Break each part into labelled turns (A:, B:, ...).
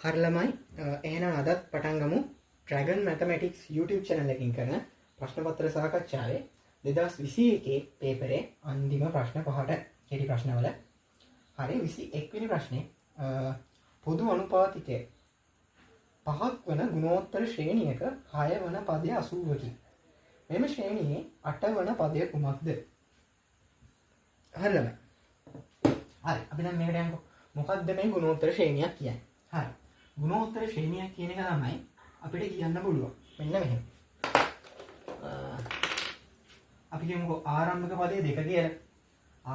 A: හරි ළමයි එහෙනම් අදත් පටන් ගමු Dragon Mathematics YouTube channel එකකින් කරන ප්‍රශ්න පත්‍ර සාකච්ඡාවේ 2021 පේපරේ අන්තිම ප්‍රශ්න පහට කෙටි ප්‍රශ්නවල හරි 21 වෙනි ප්‍රශ්නේ පොදු අනුපාතිකය 5ක් වන ගුණෝත්තර ශ්‍රේණියක 6 වන පදය 80කි. මෙම ශ්‍රේණියේ 8 වන පදය කුමක්ද? හරි ළමයි. හරි අපි දැන් මේකට යමුකෝ. මොකක්ද මේ ගුණෝත්තර ශ්‍රේණියක් කියන්නේ? හරි. ගුණෝත්තර ශ්‍රේණියක් කියන එක තමයි අපිට කියන්න පුළුවන්. මෙන්න මෙහෙම. අපි කියමුකෝ ආරම්භක පදයේ 2 කියලා.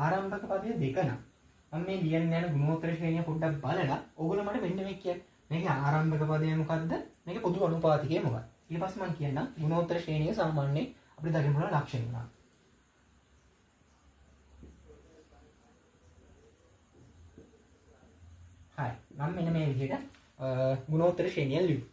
A: ආරම්භක පදයේ 2 නම් මම මේ ලියන්න යන ගුණෝත්තර ශ්‍රේණිය පොඩ්ඩක් බලලා ඕගොල්ලෝ මට මෙන්න මේ කියන්නේ. මේකේ ආරම්භක පදය මොකද්ද? මේකේ පොදු අනුපාතිකය මොකක්ද? ඊට පස්සේ මම කියන්නම් ගුණෝත්තර ශ්‍රේණිය සාමාන්‍යයෙන් අපිට දකින්න පුළුවන් ලක්ෂණ මොනවාද? හරි. මම මෙන්න මේ විදිහට ගුණෝත්තර ශ්‍රේණිය ලියුවා.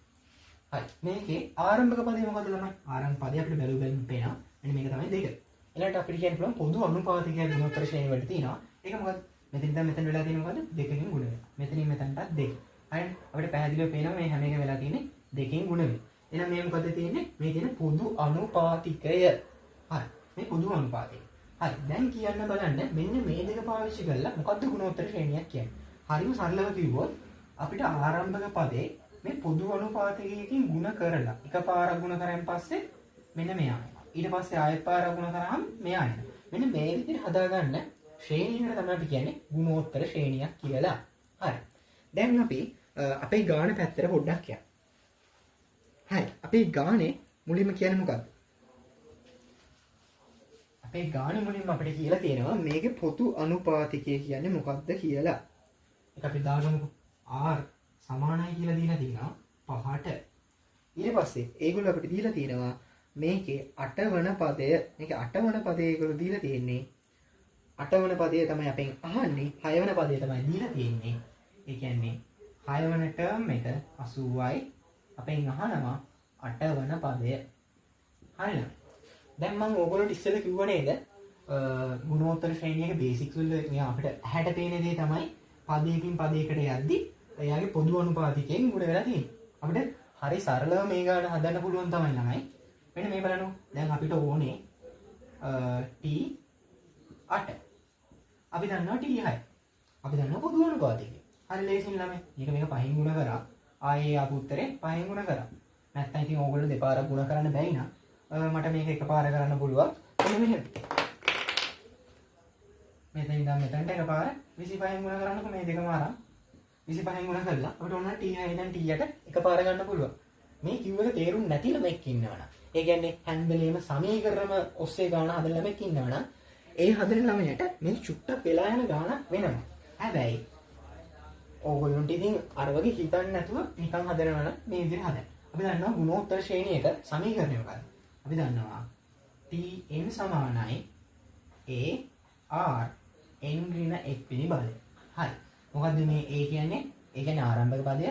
A: හරි. මේකේ ආරම්භක පදේ මොකද්ද ළමයි? ආරම්භක පදේ අපිට බැලුවෙන් පේනවා. මෙන්න මේක තමයි 2. ඊළඟට අපිට කියන්න පුළුවන් පොදු අනුපාතිකය ගුණෝත්තර ශ්‍රේණිය වලට තියෙනවා. ඒක මොකද්ද? මෙතන ඉඳන් මෙතන වෙලා තියෙන්නේ මොකද්ද? 2කින් ගුණ වෙනවා. මෙතනින් මෙතනටත් 2. හරිද? අපිට පැහැදිලිව පේනවා මේ හැම එකම වෙලා තියෙන්නේ 2කින් ගුණ වෙනවා. එහෙනම් මේ මොකද්ද තියෙන්නේ? මේ තියෙන පොදු අනුපාතිකය. හරි. මේ පොදු අනුපාතිකය. හරි. දැන් කියන්න බලන්න මෙන්න මේ දෙක පාවිච්චි කරලා මොකද්ද ගුණෝත්තර ශ්‍රේණියක් කියන්නේ? හරිම සරලව කිව්වොත් අපිට ආරම්භක පදේ මේ පොදු අනුපාතිකයකින් ಗುಣ කරලා එකපාරක් ಗುಣ කරන් පස්සේ මෙන්න මෙයා එනවා. ඊට පස්සේ ආයෙත් පාරක් ಗುಣ කරාම මෙයා එනවා. මෙන්න මේ විදිහට හදාගන්න ශ්‍රේණියකට තමයි අපි කියන්නේ ගුණෝත්තර ශ්‍රේණියක් කියලා. හරි. දැන් අපි අපේ ගාන පැත්තට පොඩ්ඩක් යමු. හරි. අපේ ගානේ මුලින්ම කියන්නේ මොකක්ද? අපේ ගානේ මුලින්ම අපිට කියලා තියෙනවා මේකේ පොදු අනුපාතිකය කියන්නේ මොකක්ද කියලා. ඒක අපි දාගමුකෝ. R සමානයි කියලා දීලා තියෙනවා 5ට. ඊට පස්සේ ඒගොල්ලෝ අපිට දීලා තියෙනවා මේකේ 8 වන පදය. මේකේ 8 වන පදය ඒගොල්ලෝ දීලා තියෙන්නේ. 8 වන පදය තමයි අපෙන් අහන්නේ. 6 වන පදය තමයි දීලා තියෙන්නේ. ඒ කියන්නේ 6 වන ටර්ම් එක 80යි. අපෙන් අහනවා 8 වන පදය. හරිද? දැන් මම ඕගොල්ලන්ට ඉස්සෙල්ලා කිව්ව නේද? ගුණෝත්තර ශ්‍රේණියක බේසික්ස් වල අපිට ඇහැට පේන දේ තමයි පදයකින් පදයකට යද්දි එයාගේ පොදු අනුපාතිකයෙන් ගුණ වෙලා තියෙන්නේ. අපිට හරි සරලව මේ ගාන හදන්න පුළුවන් තමයි ළමයි. මෙන්න මේ බලන්න. දැන් අපිට ඕනේ T8. අපි දන්නවා T6. අපි දන්නවා පොදු අනුපාතිකය. හරි ලේසියෙන් ළමයි. මේක පහෙන් ගුණ කරා. ආයේ ආපු උත්තරේ පහෙන් ගුණ කරා. නැත්නම් ඉතින් ඕගොල්ලෝ දෙපාරක් ගුණ කරන්න බැයි නම් මට මේක එකපාර කරන්න පුළුවන්. මෙහෙම. මෙතන ඉඳන් මෙතනට එකපාර 25න් ගුණ කරන්නකො මේ දෙකම අරන් 25න් ගුණ කරලා අපිට ඕන T6 ඉඳන් T8 එකපාර ගන්න පුළුවන්. මේ කිව් එක තේරුම් නැති ළමෙක් ඉන්නවනම් ඒ කියන්නේ හැම වෙලේම සමීකරණම ඔස්සේ ගාන හදන ළමෙක් ඉන්නවනම් ඒ හදන ළමයට මේ චුට්ටක් වෙලා යන ගානක් වෙනවා. හැබැයි ඕගොල්ලන්ට ඉතින් අර වගේ හිතන්නේ නැතුව නිකන් හදනවා නම් මේ විදිහට හදන්න. අපි දන්නවා ගුණෝත්තර ශ්‍රේණියක සමීකරණය මොකක්ද? අපි දන්නවා Tn සමානයි A R n ඍණ 1 වෙනි බලය. හරි. මොකද්ද මේ A කියන්නේ? ඒ කියන්නේ ආරම්භක පදය.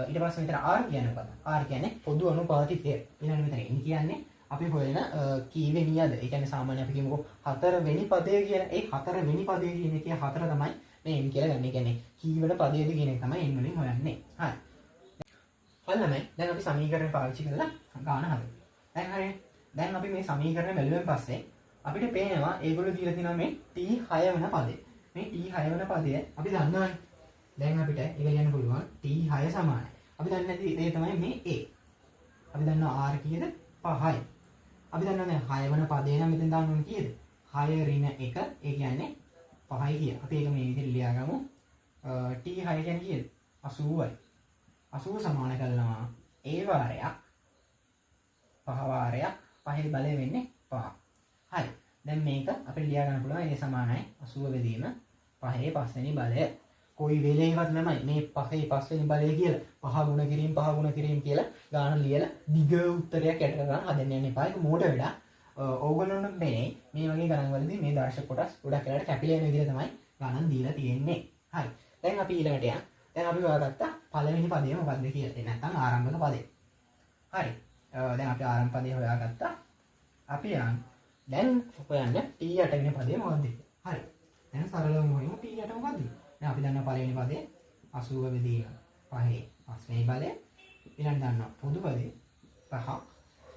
A: ඊට පස්සේ මෙතන R කියන්නේ මොකද්ද? R කියන්නේ පොදු අනුපාතිකය. ඊළඟ මෙතන n කියන්නේ අපි හොයන කීවෙනියද? ඒ කියන්නේ සාමාන්‍ය අපි කියමුකෝ 4 වෙනි පදය කියලා. ඒ 4 වෙනි පදය කියන එකේ 4 තමයි මේ n කියලා ගන්න. ඒ කියන්නේ කීවන පදයේද කියන එක තමයි n වලින් හොයන්නේ. හරි. හරියමයි. දැන් අපි සමීකරණ පාවිච්චි කරලා ගාන හදමු. දැන් හරිනේ. දැන් අපි මේ සමීකරණ බැලුවෙන් පස්සේ අපිට පේනවා ඒගොල්ලෝ දීලා තියෙනවා මේ T6 වෙන පදේ. මේ T6 වෙන පදය අපි දන්නවනේ. දැන් අපිට ඒක ලියන්න පුළුවන් T6 සමානයි. අපි දන්නේ නැති දේ තමයි මේ A. අපි දන්නවා R කීයද? 5යි. අපි දන්නවා දැන් 6 වෙන පදේ නම් මෙතෙන් දාන්න ඕනේ කීයද? 6 ඍණ 1. ඒ කියන්නේ 5යි කිය. අපි ඒක මේ විදිහට ලියාගමු. T6 කියන්නේ කීයද? 80යි. 80 සමාන කරනවා A වාරයක් 5 වාරයක් 5 බලය වෙන්නේ 5. හරි. දැන් මේක අපිට ලියා ගන්න පුළුවන් ඒ සමානයි 80 බෙදීම 5 5 වෙනි බලය. කොයි වෙලේවත් නෙමෙයි මේ 5 5 වෙනි බලය කියලා 5 ගුණ කිරීම 5 ගුණ කිරීම කියලා ගාන ලියලා දිග උත්තරයක් යට කරගන්න හදන්න යන්න එපා. ඒක මෝඩ වැඩක්. ඕගොල්ලොන්ට මේ වගේ ගණන් වලදී මේ දර්ශක කොටස් ගොඩක් වෙලාවට කැපිලා යන විදිහට තමයි ගණන් දීලා තියෙන්නේ. හරි. දැන් අපි ඊළඟට යන්න. දැන් අපි හොයාගත්තා පළවෙනි පදය මොකක්ද කියලා. නැත්නම් ආරම්භක පදය. හරි. දැන් අපි ආරම්භ පදය හොයාගත්තා. අපි යන් දැන් හොයන්න T8 වෙනි පදය මොකක්ද කියලා. හරි. දැන් සරලවම හොයමු T8 මොකක්ද? දැන් අපි දන්නවා පළවෙනි පදේ 80 බෙදීම 5 පස්වෙනි බලය ඊළඟ ගන්නවා පොදු බලය 5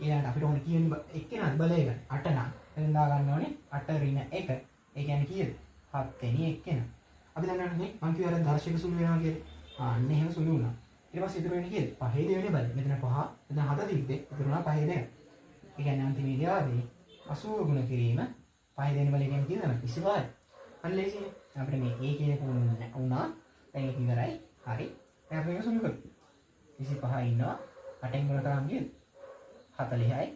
A: ඊළඟට අපිට ඕන කියන එක්කෙනා බලය ගන්න 8 නම් එතෙන් දා ගන්න ඕනේ 8 ඍණ 1 ඒ කියන්නේ කීයද 7 වෙනි එක්කෙනා අපි දන්නවනේ මේ මං කිව්ව අර දර්ශක සුළු වෙනවා කියලා අන්න එහෙම සුළු වුණා ඊට පස්සේ ඉතුරු වෙන්නේ කීයද 5 දෙවෙනි බලය මෙතන 5 මෙතන 7 තිබ්බේ ඉතුරු වුණා 5 දෙක ඒ කියන්නේ අන්තිමේදී ආවේ 80 ගුණ කිරීම 5 දෙවෙනි බලය කියන්නේ කීයද 25යි අන්න ලේසියි අපිට මේ a කියන එක වුණා දැන් ඒක ඉවරයි හරි දැන් අපි මේක සුළු කරමු 25 ඉන්නවා 8ෙන් ගුණ කරාම කීයද 40යි 4යි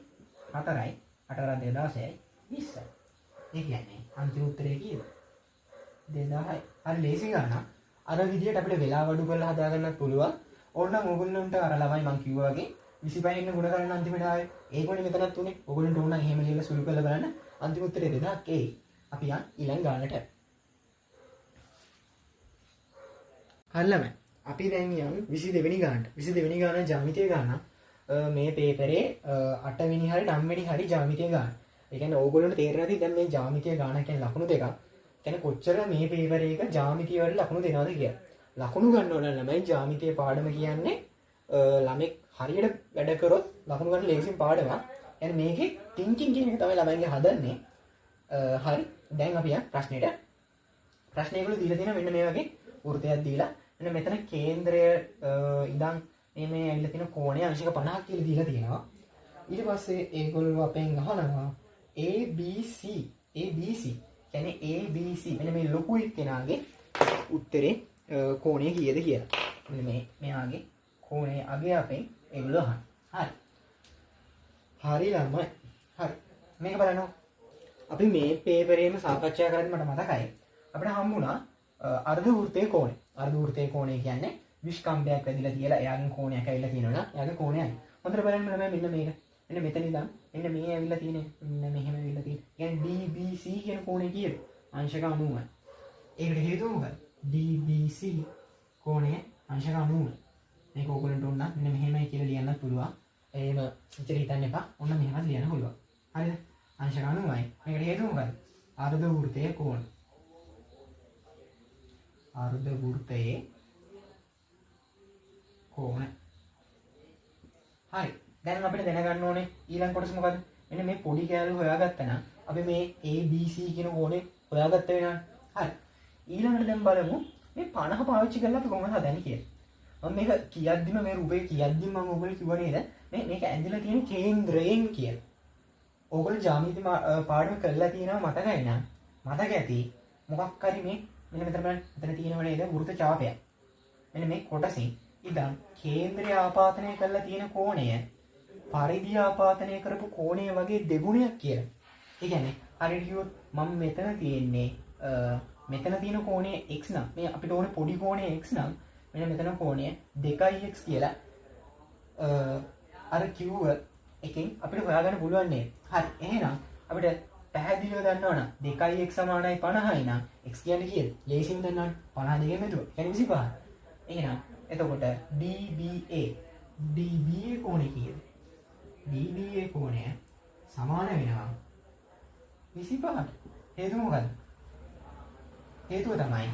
A: 8 කරා 16යි 20යි ඒ කියන්නේ අන්තිම උත්තරේ කීයද 2000යි හරි ලේසි ගන්න අර විදියට අපිට වෙලාව අඩු කරලා හදා ගන්නත් පුළුවන් ඕනනම් ඕගොල්ලන්ට අර ළමයි මං කිව්වා වගේ 25 ඉන්න ගුණ කරන්න අන්තිමට ආවේ ඒකෝනේ මෙතනත් උනේ ඕගොල්ලන්ට ඕන නම් එහෙම ලියලා සුළු කරලා බලන්න අන්තිම උත්තරේ 2000ක් එයි අපි යන් ඊළඟ ගානට හරි ළමයි අපි දැන් යන් 22 වෙනි ගානට 22 වෙනි ගාන ජ්‍යාමිතිය ගාන මේ පේපරේ 8 වෙනි හරි 9 වෙනි හරි ජ්‍යාමිතිය ගාන ඒ කියන්නේ ඕගොල්ලන්ට තේරෙන්නේ නැති දැන් මේ ජ්‍යාමිතිය ගාන කියන්නේ ලකුණු දෙකක් කියන්නේ කොච්චර මේ පේපරේ එක ජ්‍යාමිතිය වල ලකුණු දෙනවද කියලා ලකුණු ගන්න ඕන ළමයි ජ්‍යාමිතිය පාඩම කියන්නේ ළමෙක් හරියට වැඩ කරොත් ලකුණු ගන්න ලේසියෙන් පාඩමක් يعني මේකේ ටින්කින් කියන එක තමයි ළමයින්ගේ හදන්නේ හරි දැන් අපි යන් ප්‍රශ්නයකට දීලා තියෙන මෙන්න මේ වගේ වෘත්තයක් දීලා මෙන්න මෙතන කේන්ද්‍රය ඉඳන් මේ ඇවිල්ලා තියෙන කෝණය අංශක 50ක් කියලා දීලා තියෙනවා ඊට පස්සේ ඒගොල්ලෝ අපෙන් අහනවා ABC කියන්නේ ABC මෙන්න මේ ලොකු එක්කෙනාගේ උත්තරේ කෝණය කීයද කියලා මෙන්න මෙයාගේ කෝණය අගේ අපෙන් ඒගොල්ලෝ අහනවා හරි ළමයි හරි මේක බලන්න අපි මේ පේපරේම සාකච්ඡා කරද්දි මට මතකයි අපිට හම්බුණා අර්ධ වෘත්තයේ කෝණය අර්ධ වෘත්තයේ කෝණය කියන්නේ විස්කම්භයක් වැදිලා තියලා එයාගෙන් කෝණයක් ඇවිල්ලා තියෙනවා නම් එයාගේ කෝණයයි හොඳට බලන්න ළමයි මෙන්න මේක මෙන්න මෙතන ඉඳන් මෙන්න මේ ඇවිල්ලා තියෙන්නේ මෙන්න මෙහෙම ඇවිල්ලා තියෙන්නේ කියන්නේ DBC කියන කෝණය කීයද අංශක 90යි ඒකට හේතුව මොකක්ද DBC කෝණය අංශක 90යි මේක ඕගොල්ලන්ට ඕන නම් මෙන්න මෙහෙමයි කියලා ලියන්නත් පුළුවන් එහෙම ඉතින් හිතන්න එපා ඔන්න මෙහෙමත් ලියන්න පුළුවන් හරිද අංශක 90යි මේකට හේතුව මොකක්ද අර්ධ වෘත්තයේ කෝණ අර්ධ වෘත්තයේ කෝණ හරි දැන් අපිට දැනගන්න ඕනේ ඊළඟ කොටස මොකද්ද මෙන්න මේ පොඩි කෑල්ල හොයාගත්තා නම් අපි මේ ABC කියන කෝණේ හොයාගත්ත වෙනවා හරි ඊළඟට දැන් බලමු මේ 50 පාවිච්චි කරලා අපි කොහොමද හදන්නේ කියලා මම මේක කියද්දිම මේ රූපේ කියද්දිම මම ඔයගොල්ලෝ කිව්වා නේද මේක ඇඳලා තියෙන කේන්ද්‍රයෙන් කියලා ඕගොල්ලෝ ජ්‍යාමිති පාඩම කරලා තියෙනවා මතකයි නේද මතක ඇති මොකක් හරි මේ මෙන්න මෙතන බලන්න මෙතන තියෙනව නේද වෘත්ත ඡාපයක් මෙන්න මේ කොටසින් ඉතින් කේන්ද්‍රය ආපාතනය කරලා තියෙන කෝණය පරිධි ආපාතනය කරපු කෝණය වගේ දෙගුණයක් කියලා. ඒ කියන්නේ හරියට කිව්වොත් මම මෙතන තියෙන්නේ මෙතන තියෙන කෝණය x නම් මේ අපිට ඕනේ පොඩි කෝණය x නම් මෙන්න මෙතන කෝණය 2x කියලා අර කිව්ව එකෙන් අපිට හොයාගන්න පුළුවන් නේද? හරි. එහෙනම් අපිට පැහැදිලිව දන්නවනම් 2x සමානයි 50යි නම් x කියන්නේ කීයද? ලේසියෙන් දන්නවනේ 50 දෙකෙන් මෙතුව. කියන්නේ 25. එහෙනම් එතකොට DBA කෝණය කීයද? DBA කෝණය සමාන වෙනවා 25ට. හේතුව මොකද්ද? හේතුව තමයි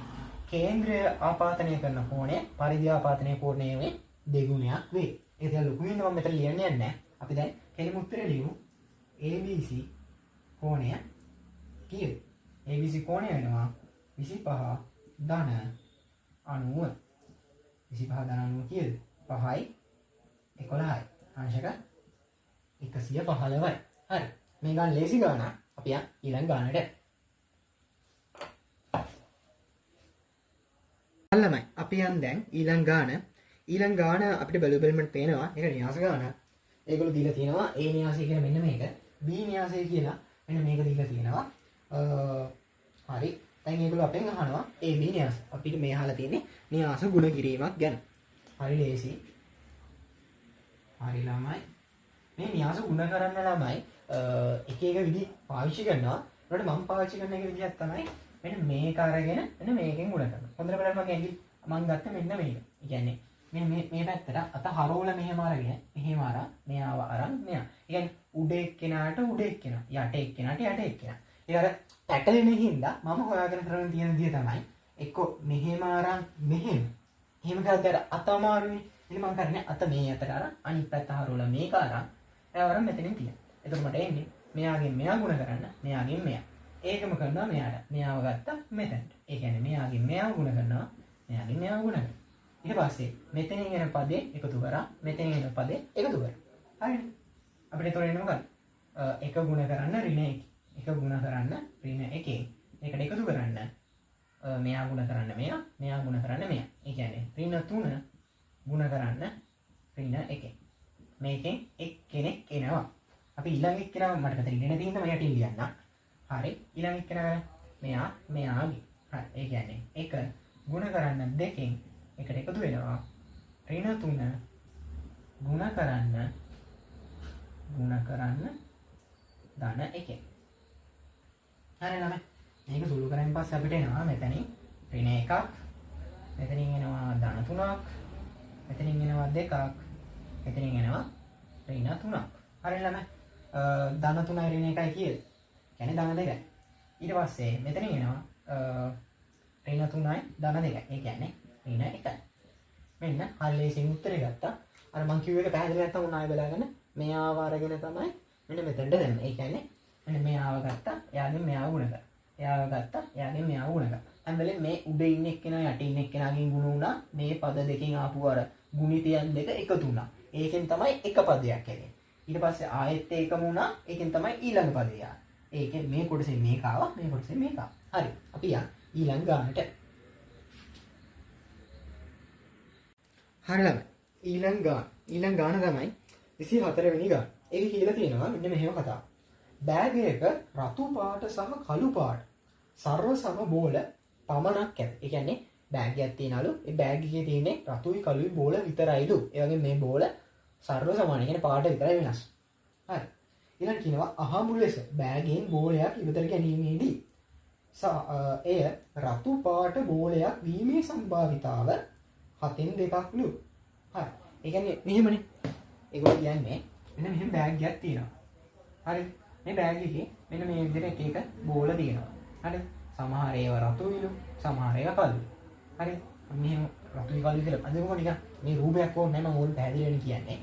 A: කේන්ද්‍රය ආපාතනය කරන කෝණය පරිධි ආපාතනය කෝණයේ දෙගුණයක් වේ. ඒක දැන් ලොකු වෙනවා මම මෙතන ලියන්නේ නැහැ. අපි දැන් කෙලිම උත්තරේ ලියමු. ABC කෝණය කීයද? ABC කෝණය වෙනවා 25 ධන 90. 25 ධන 90 කීයද? 5යි 11යි. අංශක 115යි. හරි. මේ ගාන ලේසි ගාන. අපි යන් ඊළඟ ගානට. ළමයි අපි යන් දැන් ඊළඟ ගාන. ඊළඟ ගාන අපිට බැලුවලට පේනවා. ඒක න්‍යාස ගාන. ඒගොල්ලෝ දීලා තියෙනවා A න්‍යාසය කියලා මෙන්න මේක. B න්‍යාසය කියලා මෙන්න මේක දීලා තියෙනවා. හරි. දැන් ඒගොල්ලෝ අපෙන් අහනවා A B න්‍යාස. අපිට මේ අහලා තියෙන්නේ න්‍යාස ගුණ කිරීමක් ගැන. හරි ලේසි. හරි ළමයි. මේ න්‍යාස ගුණ කරන්න ළමයි එක එක විදි පාවිච්චි කරනවා. ඒකට මම පාවිච්චි කරන එක විදිහක් තමයි මෙන්න මේක අරගෙන මෙන්න මේකෙන් ගුණ කරනවා. හොඳට බලන්න මගේ ඇඟිලි මම ගත්ත මෙන්න මේක. ඒ කියන්නේ මේ පැත්තට අත හරවලා මෙහෙම අරගෙන මෙහෙම අරන් මෙයාව අරන් මෙයා. ඒ කියන්නේ උඩ එක්කෙනාට උඩ එක්කෙනා යට එක්කෙනාට යට එක්කෙනා. ඒ අර පැටලෙන හින්දා මම හොයාගෙන කරන තියෙන විදිය තමයි එක්ක මෙහෙම අරන් මෙහෙම එහෙම කරද්දී අර අත අමාරුනේ. ඉතින් මම කරන්නේ අත මේ අතට අර අනිත් පැත්ත හරවලා මේක අරන් එයාවරම් මෙතනින් තියන්න. එතකොට මට එන්නේ මෙයාගෙන් මෙයා ගුණ කරන්න, මෙයාගෙන් මෙයා. ඒකම කරනවා මෙයාට. මෙයාව ගත්තා මෙතනට. ඒ කියන්නේ මෙයාගෙන් මෙයාව ගුණ කරනවා, මෙයාගෙන් මෙයාව ගුණ කරනවා. ඊට පස්සේ මෙතනින් එන පදේ එකතු කරා, මෙතනින් එන පදේ එකතු කරා. හරිනේ. අපිට ඒතකොට එන්නේ මොකක්ද? එක ගුණ කරන්න ඍණ 1. එක ගුණ කරන්න ඍණ 1. ඒකට එකතු කරන්න මෙයා ගුණ කරන්න මෙයා, මෙයා ගුණ කරන්න මෙයා. ඒ කියන්නේ ඍණ 3 ගුණ කරන්න ඍණ 1. මේකෙන් එක්කෙනෙක් එනවා. අපි ඊළඟ එක්කෙනා මට කතරින් ඉගෙන තියෙන තමයි යටින් ලියන්න. හරි. ඊළඟ එක්කෙනා මෙයා මෙයාගේ. හරි. ඒ කියන්නේ එක ගුණ කරන්න දෙකෙන් එකට එකතු වෙනවා. ඍණ 3 ගුණ කරන්න ධන 1. හරි ළමයි. මේක සුළු කරන් පස්සේ අපිට එනවා මෙතනින් ඍණ 1ක්. මෙතනින් එනවා ධන 3ක්. මෙතනින් එනවා 2ක්. මෙතනින් එනවා ඍණ 3ක්. හරි ළමයි. ධන 3යි ඍණ 1යි කියද? කියන්නේ ධන 2යි. ඊට පස්සේ මෙතනින් එනවා ඍණ 3යි ධන 2යි. ඒ කියන්නේ ඍණ 1යි. මෙන්න හල්ලේසින් උත්තරේ ගත්තා. අර මං කිව්ව එක පැහැදිලි නැත්තම් උන් ආයෙ බලාගන්න. මෙයාව අරගෙන තමයි මෙන්න මෙතනට දැම්මේ. ඒ කියන්නේ මෙන්න මෙයාව ගත්තා, එයාගෙන් මෙයාව ගුණ කරා. එයාව ගත්තා, එයාගෙන් මෙයාව ගුණ කරා. හැම වෙලේම මේ උඩ ඉන්න එක්කෙනා යට ඉන්න එක්කෙනාගෙන් ගුණ වුණා. මේ පද දෙකෙන් ආපු අර ගුණිතයන් දෙක එකතු වුණා. ඒකෙන් තමයි එක පදයක් හැදෙන්නේ. ඊට පස්සේ ආයෙත් ඒකම වුණා. ඒකෙන් තමයි ඊළඟ පදය ආවේ. ඒකෙන් මේ කොටසෙන් මේක ආවා, මේ කොටසෙන් මේක ආවා. හරි. අපි යන් ඊළඟ ගානට. හරි ළමයි. ඊළඟ ගාන තමයි 24 වෙනි ගාන. ඒක කියලා තියෙනවා මෙන්න මෙහෙම කතාවක්. බෑග් එක රතු පාට සහ කළු පාට සර්ව සම බෝල පමණක් ඇත. ඒ කියන්නේ බෑග් එකක් තියනලු. ඒ බෑග් එකේ තියෙන්නේ රතුයි කළුයි බෝල විතරයිලු. ඒ වගේ මේ බෝල සර්ව සමාන. ඒ කියන්නේ පාට විතරයි වෙනස්. හරි. ඊළඟ කියනවා අහඹු ලෙස බෑගයෙන් බෝලයක් ඉවතට ගැනීමේදී එය රතු පාට බෝලයක් වීමේ සම්භාවිතාව 7න් 2ක්ලු. හරි. ඒ කියන්නේ මෙහෙමනේ. ඒගොල්ලෝ කියන්නේ මෙන්න මෙහෙම බෑග් එකක් තියෙනවා. හරි. මේ බෑග් එකේ මෙන්න මේ විදිහට එක එක බෝල තියෙනවා. හරි. සමහර ඒවා රතුයිලු, සමහර ඒවා කළුයි. හරි. මෙහෙම රතුයි කළුයි කියලා අඳුමකො නිකන් මේ රූපයක් ඕනේ නැහැ මම ඕන පැහැදිලි වෙන්න කියන්නේ.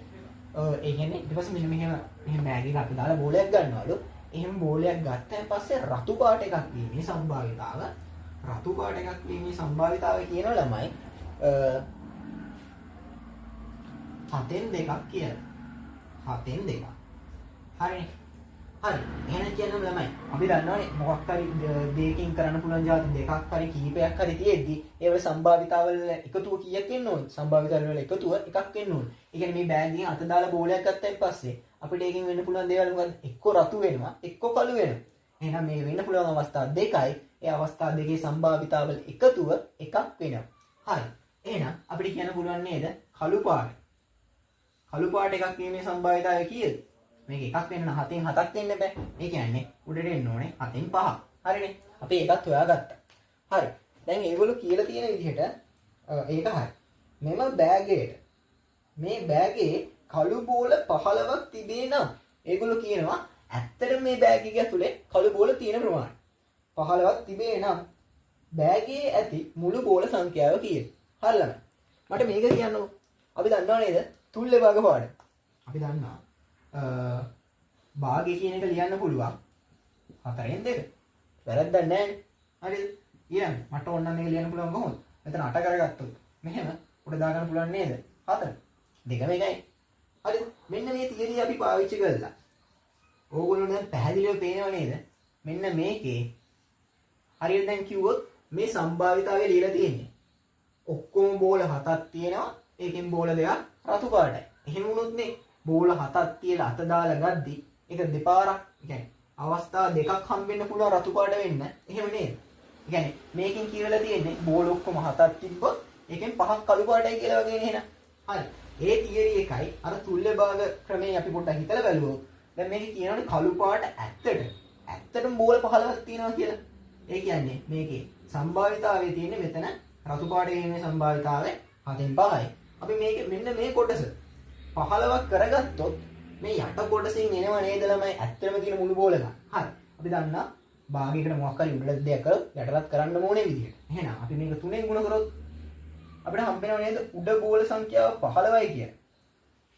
A: ඒ කියන්නේ ඊට පස්සේ මෙන්න මෙහෙම බෑග් එක අපි දාලා බෝලයක් ගන්නවලු. එහෙම බෝලයක් ගත්තන් පස්සේ රතු පාට එකක් වීමේ සම්භාවිතාව කියන ළමයි 7න් 2ක් කියලා. 7න් 2ක්. හරිනේ. හරි. එහෙනම් කියන්නම ළමයි. අපි දන්නවනේ මොකක් හරි දෙකකින් කරන්න පුළුවන් જાති දෙකක් හරි කීපයක් හරි තියෙද්දි ඒ වල සම්භාවිතාවල එකතුව කීයක් වෙන්න ඕන? සම්භාවිතාවල වල එකතුව එකක් වෙන්න ඕන. ඒ කියන්නේ මේ බෑග් එකෙන් අත දාලා බෝලයක් ගත්තයින් පස්සේ අපිට ඒකෙන් වෙන්න පුළුවන් දේවල් මොකද්ද? එක්ක රතු වෙනවා, එක්ක කළු වෙනවා. එහෙනම් මේ වෙන්න පුළුවන් අවස්ථා දෙකයි. ඒ අවස්ථා දෙකේ සම්භාවිතාවල එකතුව එකක් වෙනවා. හරි. එහෙනම් අපිට කියන්න පුළුවන් නේද? කළු පාට එකක් වීමේ සම්භාවිතාවය කීයද? මේක එකක් වෙන්න 7න් 7ක් වෙන්න බෑ. ඒ කියන්නේ උඩට එන්න ඕනේ 7න් 5. හරිනේ. අපි ඒකත් හොයාගත්තා. හරි. දැන් ඒගොල්ලෝ කියලා තියෙන විදිහට ඒක හරි. මෙම මේ බෑගේ කළු බෝල 15ක් තිබේ නම් ඒගොල්ලෝ කියනවා ඇත්තටම මේ බෑග් එක ඇතුලේ කළු බෝල තියෙන ප්‍රමාණය 15ක් තිබේ නම් බෑගේ ඇති මුළු බෝල සංඛ්‍යාව කීයද? හරි ළමයි. මට මේක කියන්නකො. අපි දන්නවා නේද? තුල්ලේ භාග පාඩම. අපි දන්නවා භාගය කියන එක ලියන්න පුළුවන් 4න් 2. වැරද්දක් නැහැ. හරිද? ඊළඟ මට ඕන නම් මේක ලියන්න පුළුවන් කොහොමද? මෙතන 8 කරගත්තොත් මෙහෙම උඩ දාගන්න පුළුවන් නේද? 4. දෙකම එකයි. හරිද? මෙන්න මේ තියරිය අපි පාවිච්චි කළා. ඕගොල්ලෝ දැන් පැහැදිලිව පේනව නේද? මෙන්න මේකේ හරියට දැන් කිව්වොත් මේ සම්භාවිතාවය ලියලා තියෙන්නේ. ඔක්කොම බෝල 7ක් තියෙනවා. ඒකෙන් බෝල දෙකක් රතු පාටයි. එහෙම වුණොත් නේ බෝල 7ක් තියලා අත දාලා ගද්දි ඒක දෙපාරක්, يعني අවස්ථා දෙකක් හම්බෙන්න පුළුවන් රතු පාට වෙන්න. එහෙම නේද? يعني මේකෙන් කියලා තියෙන්නේ බෝල ඔක්කොම 7ක් තිබ්බොත් ඒකෙන් 5ක් කළු පාටයි කියලා වගේ නේ එහෙනම්. හරි. ඒ තියරි එකයි අර තුල්ල භාග ක්‍රමයේ අපි පොඩ්ඩක් හිතලා බලුවොත් දැන් මේක කියනවනේ කළු පාට ඇත්තටම බෝල 15ක් තියෙනවා කියලා. ඒ කියන්නේ මේකේ සම්භාවිතාවය තියෙන්නේ මෙතන රතු පාට වීමේ සම්භාවිතාවය 7න් 5යි. අපි මේක මෙන්න මේ කොටස 15ක් කරගත්තොත් මේ යට කොටසින් එනව නේද ළමයි ඇත්තටම තියෙන මුළු බෝල එක. හරි. අපි දන්නා භාගයකට මොකක් හරි උඩට දෙයක් කරොත් යටටත් කරන්න ඕනේ විදිහට. එහෙනම් අපි මේක 3ෙන් ගුණ කරොත් අපිට හම්බ වෙනව නේද උඩ බෝල සංඛ්‍යාව 15යි කියලා.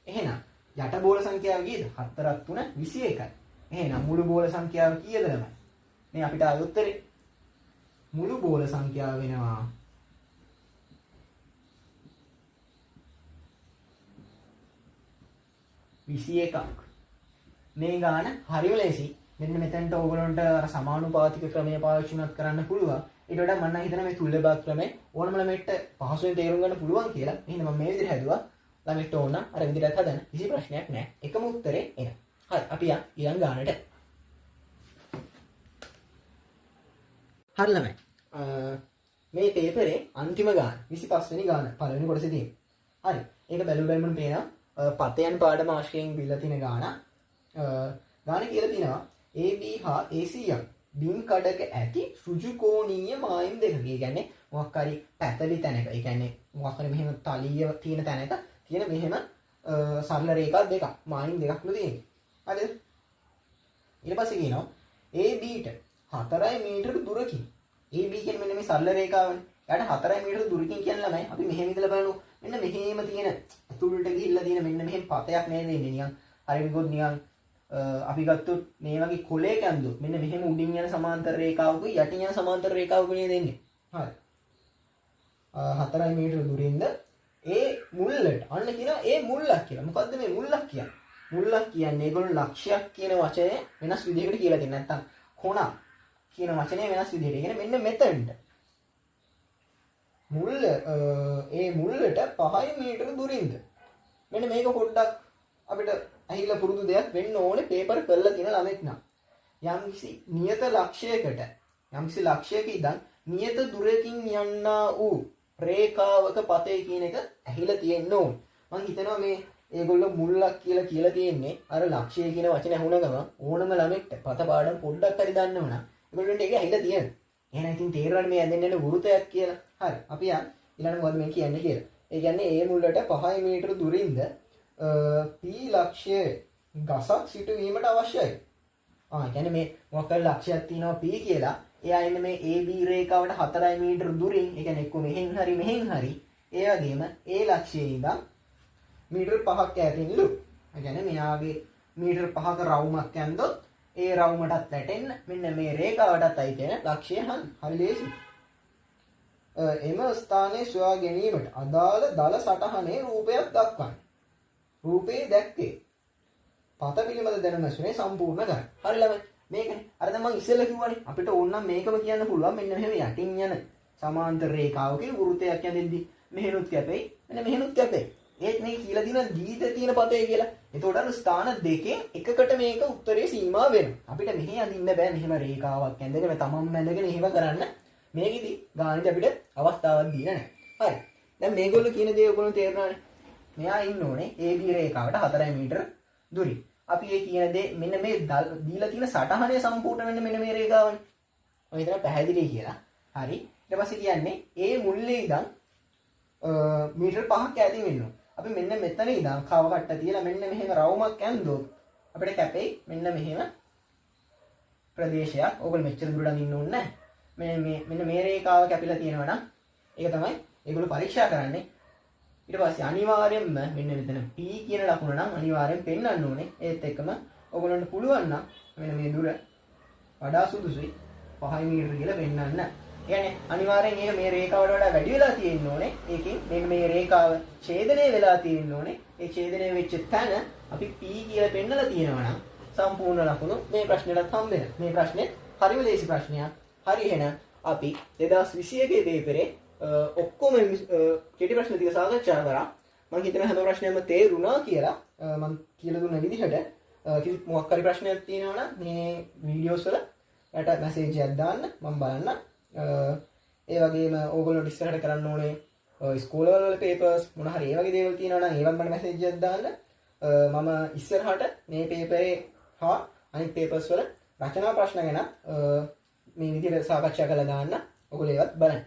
A: එහෙනම් යට බෝල සංඛ්‍යාව කීයද? 4 3 21යි. එහෙනම් මුළු බෝල සංඛ්‍යාව කීයද ළමයි? මේ අපිට ආවේ උත්තරේ. මුළු බෝල සංඛ්‍යාව වෙනවා 21ක්. මේ ගාන හරිම ලේසි. මෙන්න මෙතනට ඕගොල්ලන්ට අර සමානුපාතික ක්‍රමය පාවිච්චි කරන්න පුළුවන්. ඊට වඩා මම නම් හිතනවා මේ තුල්ලභ ක්‍රමය ඕනම ළමයට පහසුවෙන් තේරුම් ගන්න පුළුවන් කියලා. එහෙනම් මම මේ විදිහට හැදුවා. ළමයට ඕන අර විදිහට හදන්න. කිසි ප්‍රශ්නයක් නැහැ. එකම උත්තරේ එනවා. හරි අපි යන් ඊළඟ ගානට. හරි ළමයි. මේ පේපරේ අන්තිම ගාන 25 වෙනි ගාන පළවෙනි කොටසේ තියෙන. හරි. ඒක බැලුවම පේනවා පතයන් පාඩම ආශ්‍රයෙන් බිල්ල තියෙන ගාන. ගාන කියලා තියෙනවා AB හා AC යන බිම් කඩක ඇති ඍජු කෝණීය මායිම් දෙකක. ඒ කියන්නේ මොකක් හරි පැතලි තැනක. ඒ කියන්නේ මොකක් හරි මෙහෙම තලිය තියෙන තැනක තියෙන මෙහෙම සරල රේඛා දෙකක් මායිම් දෙකක්ලු තියෙන්නේ. හරිද? ඊට පස්සේ කියනවා ABට 4 මීටර දුරකින් AB කියන්නේ මෙන්න මේ සරල රේඛාවනේ. යාට 4 මීටර දුරකින් කියන ළමයි අපි මෙහෙම ඉඳලා බලමු. මෙන්න මෙහෙම තියෙන අතුලට ගිහිල්ලා තියෙන මෙන්න මෙහෙම පතයක් නේද ඉන්නේ නිකන්. හරියට ගොඩ නිකන් අපි ගත්තොත් මේ වගේ කොලයක ඇඳුත් මෙන්න මෙහෙම උඩින් යන සමාන්තර රේඛාවකුයි යටින් යන සමාන්තර රේඛාවකුයි නේද එන්නේ. හරි. 4 මීටර දුරින්ද ඒ මුල්ලට අන්න කියනවා ඒ මුල්ලක් කියලා. මොකද්ද මේ මුල්ලක් කියන්නේ? මුල්ලක් කියන්නේ ඒගොල්ලෝ ලක්ෂයක් කියන වචනේ වෙනස් විදිහකට කියලා දෙන්නේ. නැත්තම් කොණක් කියන වචනේ වෙනස් විදිහට. ඒ කියන්නේ මෙන්න මෙතනට. මුල්ල ඒ මුල්ලට 5 මීටර දුරින්ද. මෙන්න මේක පොඩ්ඩක් අපිට ඇහිලා පුරුදු දෙයක් වෙන්න ඕනේ පේපර් කරලා තියෙන ළමෙක් නම්. යම්කිසි නියත ලක්ෂයකට යම්කිසි ලක්ෂයක ඉඳන් නියත දුරකින් යන්නා වූ රේඛාවක පතේ කියන එක ඇහිලා තියෙන්න ඕන. මම හිතනවා මේ ඒගොල්ලෝ මුල්ලක් කියලා තියෙන්නේ අර ලක්ෂය කියන වචනේ අහුන ගම ඕනම ළමෙක්ට පත පාඩම් පොඩ්ඩක් හරි දන්නව නම් ඒගොල්ලන්ට ඒක ඇහිලා තියෙනවා. එහෙනම් ඉතින් තේරෙන්නේ මේ ඇදෙන්න යන වෘතයක් කියලා. හරි. අපි යන් ඊළඟ මොකද මේ කියන්නේ කියලා. ඒ කියන්නේ ඒ මුල්ලට 5 මීටර දුරින්ද p ලක්ෂය ගසක් සිටවීමට අවශ්‍යයි. ඒ කියන්නේ මේ මොකක් හරි ලක්ෂයක් තියෙනවා p කියලා. එයා ඉන්නේ මේ AB රේඛාවට 4 මීටර දුරින්. ඒ කියන්නේ එක්ක මෙහෙන් හරි. ඒ වගේම ඒ ලක්ෂයේ ඉඳන් මීටර 5ක් ඈතින්ලු. ඒ කියන්නේ මෙයාගේ මීටර 5ක රවුමක් ඇන්දොත් ඒ රවුමටත් වැටෙන්න මෙන්න මේ රේඛාවටත් අයිති වෙන ලක්ෂය හරි ලේසි. එම ස්ථානයේ සොයා ගැනීමට අදාළ දල සටහනේ රූපයක් දක්වන්න. රූපේ දැක්කේ පත පිළිබඳ දැනුම ඇසුනේ සම්පූර්ණ කරන්න. හරි ළමයි. මේකනේ. අර දැන් මම ඉස්සෙල්ලා කිව්වනේ අපිට ඕන නම් මේකම කියන්න පුළුවන්. මෙන්න මෙහෙම යටින් යන සමාන්තර රේඛාවකින් වෘතයක් යදින්දි මෙහෙනුත් කැපෙයි. මෙන්න මෙහෙනුත් කැපෙයි. ඒත් මේ කියලා දින දීත තියෙන පතේ කියලා. එතකොට අර ස්ථාන දෙකෙන් එකකට මේක උත්තරේ සීමා වෙනවා. අපිට මෙහෙ අඳින්න බෑ. මෙහෙම රේඛාවක් ඇඳගෙන තමන්ම ඇඳගෙන එහෙම කරන්න. මේකෙදි ගානෙදි අපිට අවස්ථාවක් දීලා නැහැ. හරි. දැන් මේගොල්ලෝ කියන දේ ඔයගොල්ලෝ තේරෙනවනේ. මෙයා ඉන්න ඕනේ AB රේඛාවට 4 මීටර දුරින්. අපි ඒ කියන දේ මෙන්න මේ දීලා තියෙන සටහනේ සම්පූර්ණ වෙන්නේ මෙන්න මේ රේඛාවනේ. ඔය විතර පැහැදිලි කියලා. හරි. ඊට පස්සේ කියන්නේ ඒ මුල්ලේ ඉඳන් මීටර 5ක් ඈතින් වෙනවා. අපි මෙන්න මෙතන ඉඳන් කව කට්ට තියලා මෙන්න මෙහෙම රවුමක් ඇන්දොත් අපිට කැපෙයි මෙන්න මෙහෙම ප්‍රදේශයක්. ඕගොල්ලෝ මෙච්චර දුරට ඉන්න ඕනේ නැහැ. මෙන්න මේ රේඛාව කැපිලා තියෙනවා නම් ඒක තමයි ඒගොල්ලෝ පරීක්ෂා කරන්නේ. ඊට පස්සේ අනිවාර්යයෙන්ම මෙන්න මෙතන P කියන ලකුණ නම් අනිවාර්යෙන් පෙන්වන්න ඕනේ. ඒත් එක්කම ඔයගොල්ලන්ට පුළුවන් නම් මෙන්න මේ දුර වඩා සුදුසුයි 5 මීටර කියලා පෙන්වන්න. කියන්නේ අනිවාර්යෙන් ඒක මේ රේඛාවට වඩා වැඩි වෙලා තියෙන්න ඕනේ. ඒකෙන් මෙන්න මේ රේඛාව ඡේදනය වෙලා තියෙන්න ඕනේ. ඒ ඡේදනය වෙච්ච තැන අපි P කියලා පෙන්නලා තියෙනවා නම් සම්පූර්ණ ලකුණු මේ ප්‍රශ්නෙටත් හම්බ වෙනවා. මේ ප්‍රශ්නේ හරිම ලේසි ප්‍රශ්නයක්. හරි එහෙනම් අපි 2021 පේපරේ ඔක්කොම කෙටි ප්‍රශ්න ටික සාකච්ඡා කරා. මම හිතන හැම ප්‍රශ්නයක්ම තේරුණා කියලා මම කියලා දුන්න විදිහට කිසි මොකක් හරි ප්‍රශ්නයක් තියෙනවා නම් මේ වීඩියෝස් වල යට මැසේජ් එකක් දාන්න මම බලන්න. ඒ වගේම ඕගොල්ලෝ ඉස්සරහට කරන්න ඕනේ ස්කූල් වල පේපර්ස් මොන හරි ඒ වගේ දේවල් තියෙනවා නම් ඒවත් මට මැසේජ් එකක් දාන්න. මම ඉස්සරහට මේ පේපරේ හා අනිත් පේපර්ස් වල රචනා ප්‍රශ්න ගැන මේ විදිහට සාකච්ඡා කරලා දාන්න. ඔයගොල්ලෝ ඒවත් බලන්න.